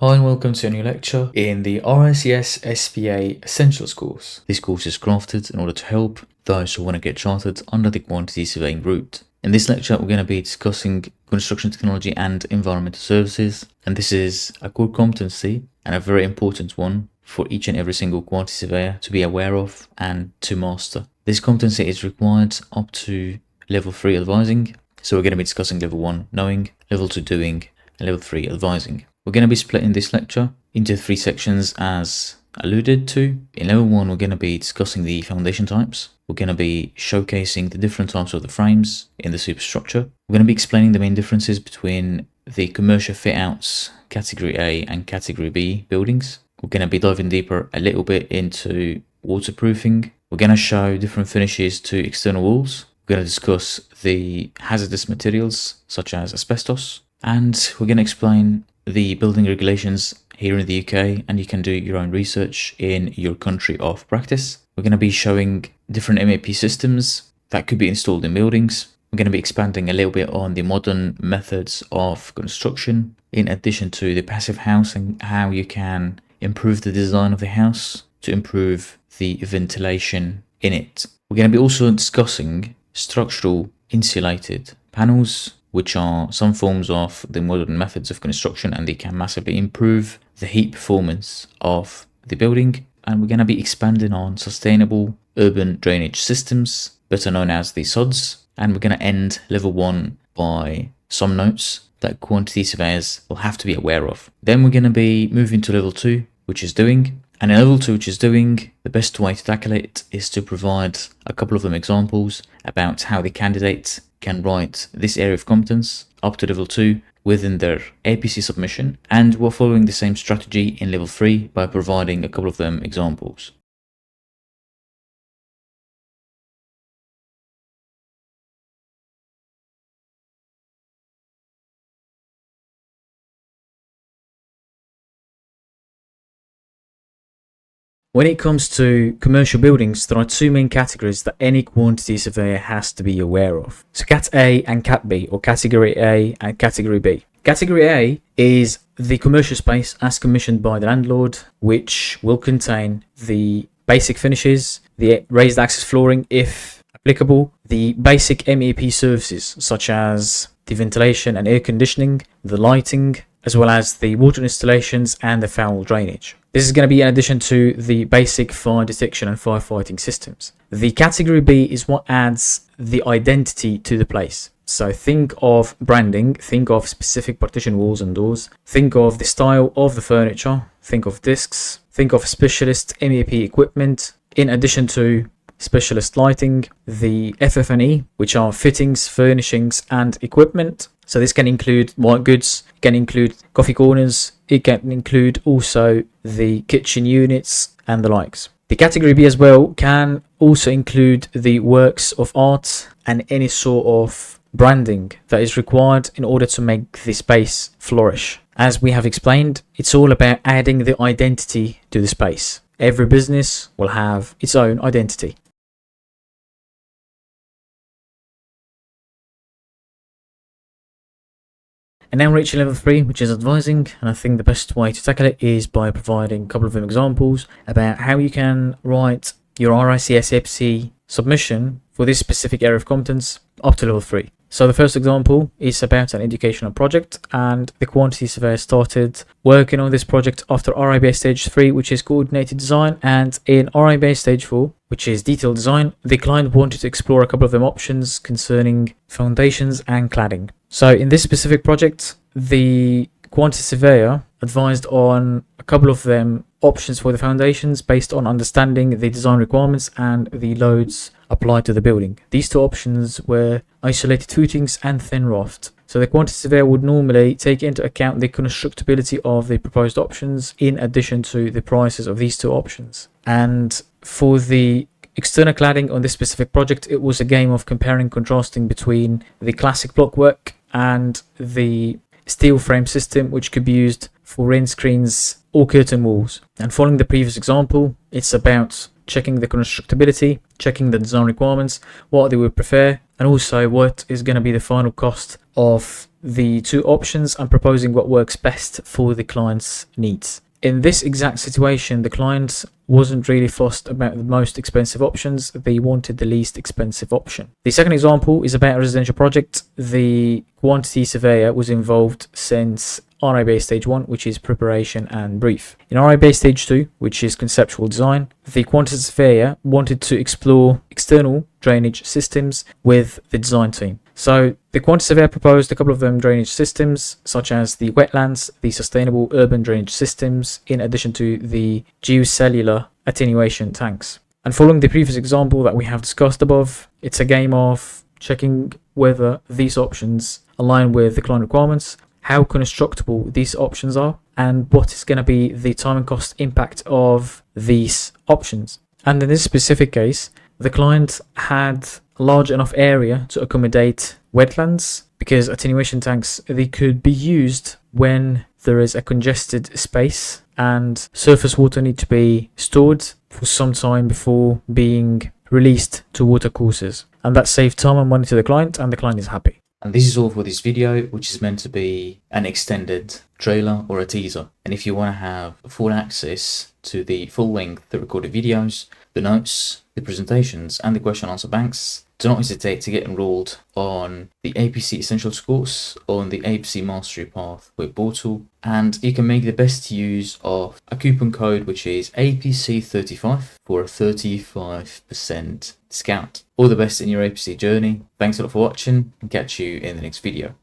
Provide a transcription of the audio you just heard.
Hi and welcome to a new lecture in the RICS SPA Essentials course. This course is crafted in order to help those who want to get chartered under the quantity surveying route. In this lecture, we're going to be discussing construction technology and environmental services, and this is a core competency and a very important one for each and every single quantity surveyor to be aware of and to master. This competency is required up to level 3 advising, so we're going to be discussing level 1 knowing, level 2 doing, and level 3 advising. We're going to be splitting this lecture into 3 sections as alluded to. In level 1, we're going to be discussing the foundation types. We're going to be showcasing the different types of the frames in the superstructure. We're going to be explaining the main differences between the commercial fit outs category A and category B buildings. We're going to be diving deeper a little bit into waterproofing. We're going to show different finishes to external walls. We're going to discuss the hazardous materials such as asbestos. And we're going to explain the building regulations here in the UK, and you can do your own research in your country of practice. We're going to be showing different MAP systems that could be installed in buildings. We're going to be expanding a little bit on the modern methods of construction, in addition to the passive house and how you can improve the design of the house to improve the ventilation in it. We're going to be also discussing structural insulated panels, which are some forms of the modern methods of construction, and they can massively improve the heat performance of the building. And we're going to be expanding on sustainable urban drainage systems, better known as the SUDs. And we're going to end level 1 by some notes that quantity surveyors will have to be aware of. Then we're going to be moving to level 2, which is doing. And in level 2, which is doing, the best way to tackle it is to provide a couple of them examples about how the candidate can write this area of competence up to level 2 within their APC submission, and we're following the same strategy in level 3 by providing a couple of them examples. When it comes to commercial buildings, there are 2 main categories that any quantity surveyor has to be aware of. So Cat A and Cat B, or Category A and Category B. Category A is the commercial space as commissioned by the landlord, which will contain the basic finishes, the raised access flooring if applicable, the basic MEP services such as the ventilation and air conditioning, the lighting, as well as the water installations and the foul drainage. This is going to be in addition to the basic fire detection and firefighting systems. The category B is what adds the identity to the place. So think of branding, think of specific partition walls and doors, think of the style of the furniture, think of discs, think of specialist MEP equipment, in addition to specialist lighting, the FF&E, which are fittings, furnishings and equipment. So this can include white goods, can include coffee corners, it can include also the kitchen units and the likes. The category B as well can also include the works of art and any sort of branding that is required in order to make the space flourish. As we have explained, it's all about adding the identity to the space. Every business will have its own identity. And now we're reaching level 3, which is advising, and I think the best way to tackle it is by providing a couple of examples about how you can write your RICS EPC submission for this specific area of competence up to level 3. So the first example is about an educational project, and the quantity surveyor started working on this project after RIBA stage 3, which is coordinated design, and in RIBA stage 4, which is detailed design, the client wanted to explore a couple of them options concerning foundations and cladding. So in this specific project, the quantity surveyor advised on a couple of them options for the foundations based on understanding the design requirements and the loads applied to the building. These 2 options were isolated footings and thin raft. So the quantity surveyor would normally take into account the constructability of the proposed options in addition to the prices of these 2 options. And for the external cladding on this specific project, it was a game of comparing and contrasting between the classic blockwork and the steel frame system, which could be used for rain screens or curtain walls. And following the previous example, it's about checking the constructability, checking the design requirements, what they would prefer, and also what is going to be the final cost of the two options, and proposing what works best for the client's needs. In this exact situation, the client wasn't really fussed about the most expensive options. They wanted the least expensive option. The second example is about a residential project. The quantity surveyor was involved since RIBA stage 1, which is preparation and brief. In RIBA stage 2, which is conceptual design, the quantity surveyor wanted to explore external drainage systems with the design team. So the quantity surveyor proposed a couple of them drainage systems, such as the wetlands, the sustainable urban drainage systems, in addition to the geocellular attenuation tanks. And following the previous example that we have discussed above, it's a game of checking whether these options align with the client requirements, how constructible these options are, and what is going to be the time and cost impact of these options. And in this specific case, the client had a large enough area to accommodate wetlands, because attenuation tanks, they could be used when there is a congested space and surface water need to be stored for some time before being released to water courses. And that saved time and money to the client, and the client is happy. And this is all for this video, which is meant to be an extended trailer or a teaser. And if you want to have full access to the full length, the recorded videos, the notes, the presentations, and the question and answer banks, do not hesitate to get enrolled on the APC Essentials course on the APC Mastery Path web portal. And you can make the best use of a coupon code, which is APC35, for a 35% discount. All the best in your APC journey. Thanks a lot for watching, and catch you in the next video.